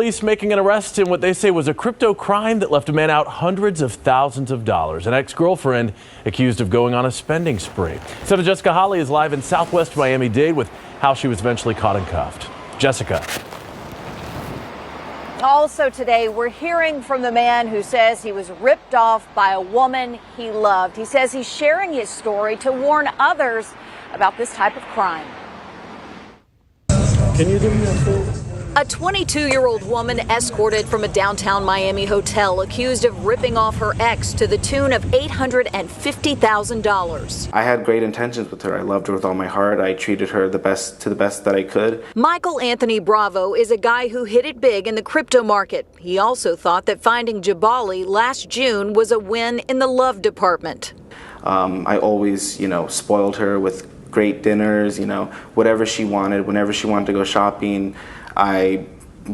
Police making an arrest in what they say was a crypto crime that left a man out hundreds of thousands of dollars. An ex-girlfriend accused of going on a spending spree. So Jessica Holly is live in Southwest Miami-Dade with how she was eventually caught and cuffed. Jessica. Also today, we're hearing from the man who says he was ripped off by a woman he loved. He says he's sharing his story to warn others about this type of crime. Can you do me a favor? A 22-year-old woman escorted from a downtown Miami hotel accused of ripping off her ex to the tune of $850,000. I had great intentions with her. I loved her with all my heart. I treated her to the best that I could. Michael Anthony Bravo is a guy who hit it big in the crypto market. He also thought that finding Jabali last June was a win in the love department. I always, spoiled her with great dinners, whatever she wanted, whenever she wanted to go shopping. I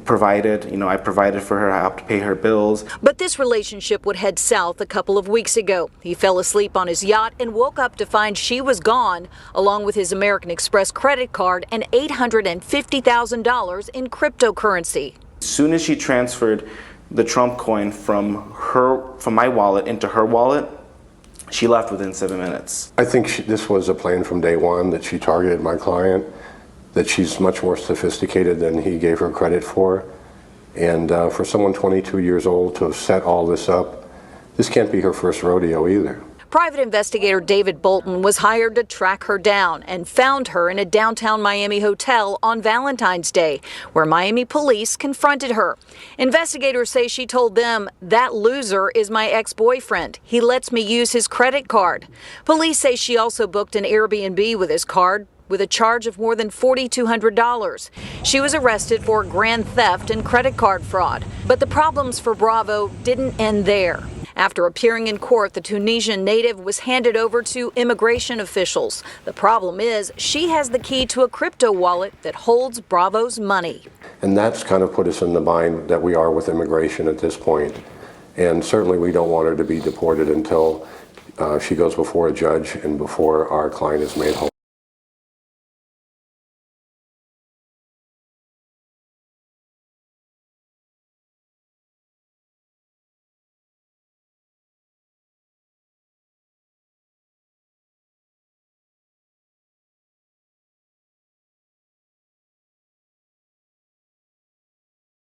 provided for her. I helped pay her bills. But this relationship would head south a couple of weeks ago. He fell asleep on his yacht and woke up to find she was gone, along with his American Express credit card and $850,000 in cryptocurrency. As soon as she transferred the Trump coin from my wallet into her wallet, she left within 7 minutes. I think this was a plan from day one, that she targeted my client, that she's much more sophisticated than he gave her credit for. And for someone 22 years old to have set all this up, this can't be her first rodeo either. Private investigator David Bolton was hired to track her down and found her in a downtown Miami hotel on Valentine's Day, where Miami police confronted her. Investigators say she told them, "That loser is my ex-boyfriend. He lets me use his credit card." Police say she also booked an Airbnb with his card, with a charge of more than $4,200. She was arrested for grand theft and credit card fraud. But the problems for Bravo didn't end there. After appearing in court, the Tunisian native was handed over to immigration officials. The problem is she has the key to a crypto wallet that holds Bravo's money. And that's kind of put us in the bind that we are with immigration at this point. And certainly we don't want her to be deported until she goes before a judge and before our client is made whole.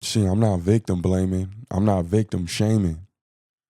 See, I'm not victim blaming. I'm not victim shaming.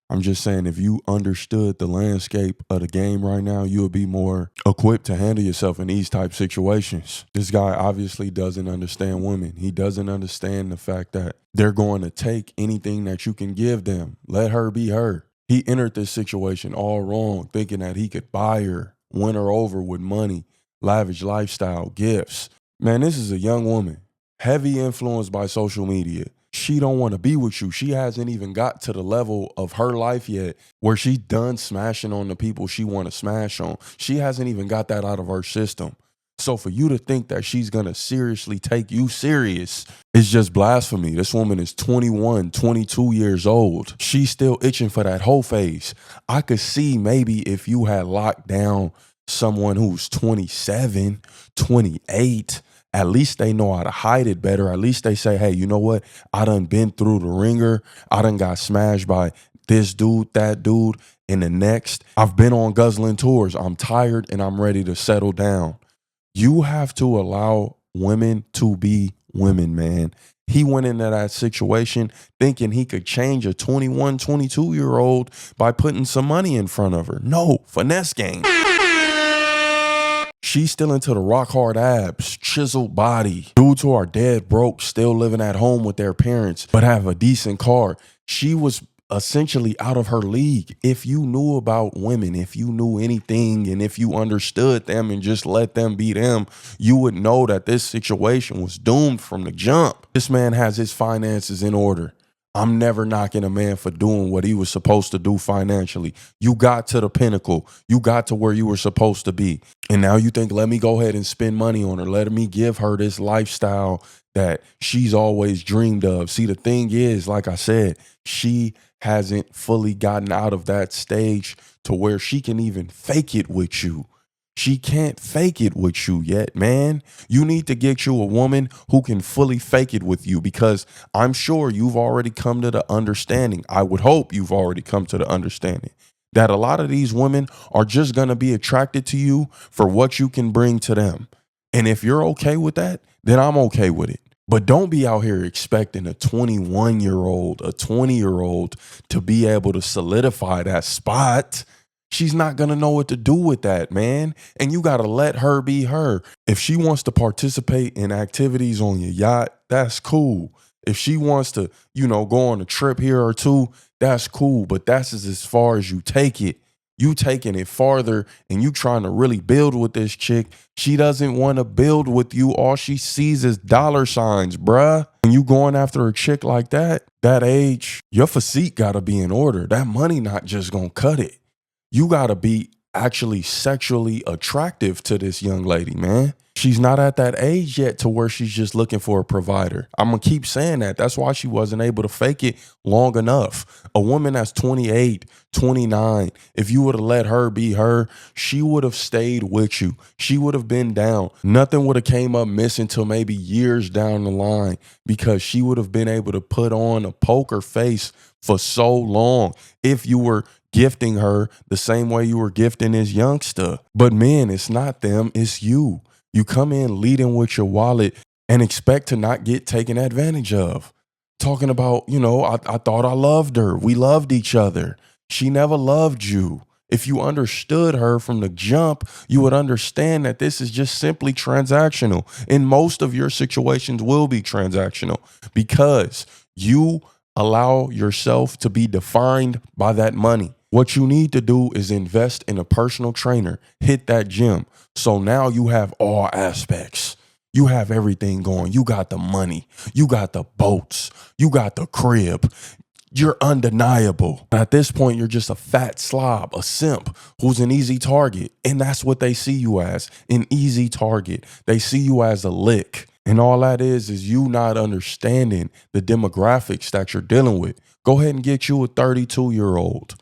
I'm just saying if you understood the landscape of the game right now, you would be more equipped to handle yourself in these type situations. This guy obviously doesn't understand women. He doesn't understand the fact that they're going to take anything that you can give them. Let her be her. He entered this situation all wrong, thinking that he could buy her, win her over with money, lavish lifestyle, gifts. Man, this is a young woman, heavy influenced by social media. She don't want to be with you. She hasn't even got to the level of her life yet where she done smashing on the people she want to smash on. She hasn't even got that out of her system. So for you to think that she's going to seriously take you serious is just blasphemy. This woman is 21, 22 years old. She's still itching for that whole phase. I could see maybe if you had locked down someone who's 27, 28, at least they know how to hide it better. At least they say, hey, you know what? I done been through the ringer. I done got smashed by this dude, that dude, and the next. I've been on guzzling tours. I'm tired and I'm ready to settle down. You have to allow women to be women, man. He went into that situation thinking he could change a 21, 22-year-old by putting some money in front of her. No, finesse game. She's still into the rock hard abs, chiseled body. Dudes who are dead broke, still living at home with their parents, but have a decent car. She was essentially out of her league. If you knew about women, if you knew anything, and if you understood them and just let them be them, you would know that this situation was doomed from the jump. This man has his finances in order. I'm never knocking a man for doing what he was supposed to do financially. You got to the pinnacle. You got to where you were supposed to be. And now you think, let me go ahead and spend money on her. Let me give her this lifestyle that she's always dreamed of. See, the thing is, like I said, she hasn't fully gotten out of that stage to where she can even fake it with you. She can't fake it with you yet, man. You need to get you a woman who can fully fake it with you, because I'm sure you've already come to the understanding. I would hope you've already come to the understanding that a lot of these women are just going to be attracted to you for what you can bring to them. And if you're okay with that, then I'm okay with it. But don't be out here expecting a 21-year-old, a 20-year-old to be able to solidify that spot. She's not going to know what to do with that, man. And you got to let her be her. If she wants to participate in activities on your yacht, that's cool. If she wants to, go on a trip here or two, that's cool. But that's as far as you take it. You taking it farther and you trying to really build with this chick. She doesn't want to build with you. All she sees is dollar signs, bruh. When you going after a chick like that age, your physique got to be in order. That money not just going to cut it. You got to be actually sexually attractive to this young lady, man. She's not at that age yet to where she's just looking for a provider. I'm going to keep saying that. That's why she wasn't able to fake it long enough. A woman that's 28, 29, if you would have let her be her, she would have stayed with you. She would have been down. Nothing would have came up missing till maybe years down the line, because she would have been able to put on a poker face for so long if you were gifting her the same way you were gifting this youngster. But men, it's not them, it's you. You come in leading with your wallet and expect to not get taken advantage of. Talking about, I thought I loved her. We loved each other. She never loved you. If you understood her from the jump, you would understand that this is just simply transactional. And most of your situations will be transactional because you allow yourself to be defined by that money. What you need to do is invest in a personal trainer, hit that gym. So now you have all aspects. You have everything going. You got the money. You got the boats. You got the crib. You're undeniable. At this point, you're just a fat slob, a simp who's an easy target. And that's what they see you as, an easy target. They see you as a lick. And all that is you not understanding the demographics that you're dealing with. Go ahead and get you a 32-year-old.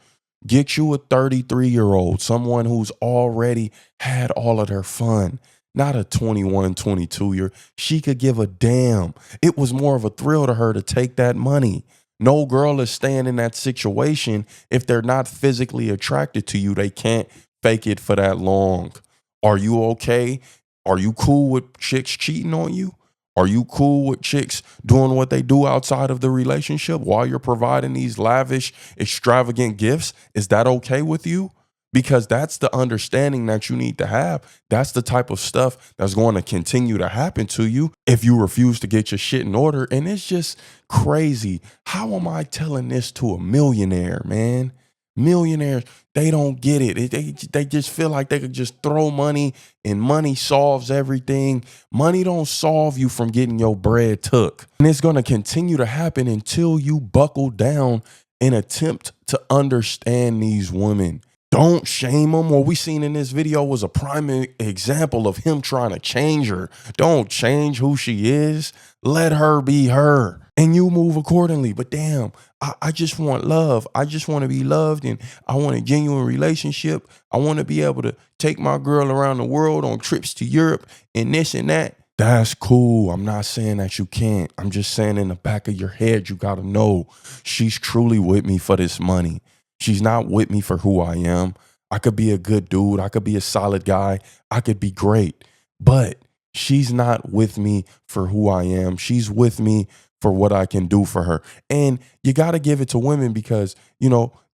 Get you a 33-year-old, someone who's already had all of their fun. Not a 21, 22-year. She could give a damn. It was more of a thrill to her to take that money. No girl is staying in that situation if they're not physically attracted to you. They can't fake it for that long. Are you okay? Are you cool with chicks cheating on you? Are you cool with chicks doing what they do outside of the relationship while you're providing these lavish, extravagant gifts? Is that okay with you? Because that's the understanding that you need to have. That's the type of stuff that's going to continue to happen to you if you refuse to get your shit in order. And it's just crazy. How am I telling this to a millionaire, man? Millionaires, they don't get it. They just feel like they could just throw money and money solves everything. Money don't solve you from getting your bread took. And it's going to continue to happen until you buckle down and attempt to understand these women. Don't shame them. What we seen in this video was a prime example of him trying to change her. Don't change who she is. Let her be her. And you move accordingly. But damn, I just want love. I just want to be loved, and I want a genuine relationship. I want to be able to take my girl around the world on trips to Europe and this and that. That's cool. I'm not saying that you can't. I'm just saying in the back of your head, you got to know she's truly with me for this money. She's not with me for who I am. I could be a good dude. I could be a solid guy. I could be great. But she's not with me for who I am. She's with me for what I can do for her. And you got to give it to women because,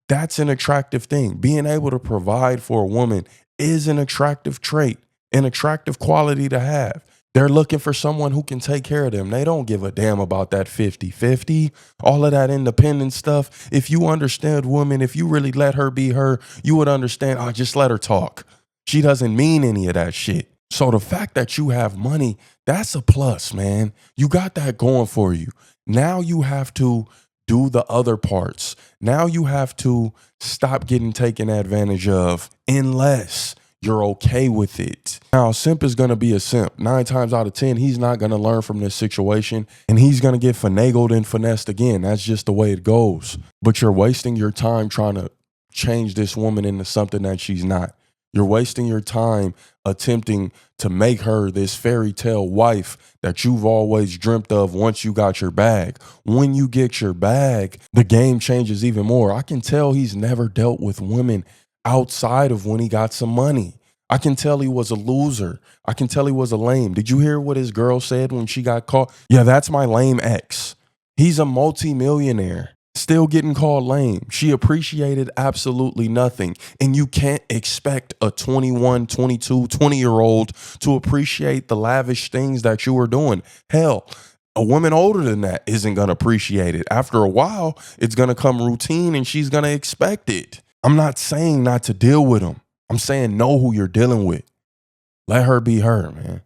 that's an attractive thing. Being able to provide for a woman is an attractive trait, an attractive quality to have. They're looking for someone who can take care of them. They don't give a damn about that 50-50, all of that independent stuff. If you understand women, if you really let her be her, you would understand, just let her talk. She doesn't mean any of that shit. So the fact that you have money, that's a plus, man. You got that going for you. Now you have to do the other parts. Now you have to stop getting taken advantage of unless you're okay with it. Now, a simp is going to be a simp. 9 times out of 10, he's not going to learn from this situation, and he's going to get finagled and finessed again. That's just the way it goes. But you're wasting your time trying to change this woman into something that she's not. You're wasting your time attempting to make her this fairy tale wife that you've always dreamt of once you got your bag. When you get your bag, the game changes even more. I can tell he's never dealt with women outside of when he got some money. I can tell he was a loser. I can tell he was a lame. Did you hear what his girl said when she got caught? Yeah, that's my lame ex. He's a multimillionaire. Still getting called lame. She appreciated absolutely nothing. And you can't expect a 21, 22, 20-year-old to appreciate the lavish things that you were doing. Hell, a woman older than that isn't going to appreciate it. After a while, it's going to come routine and she's going to expect it. I'm not saying not to deal with him. I'm saying know who you're dealing with. Let her be her, man.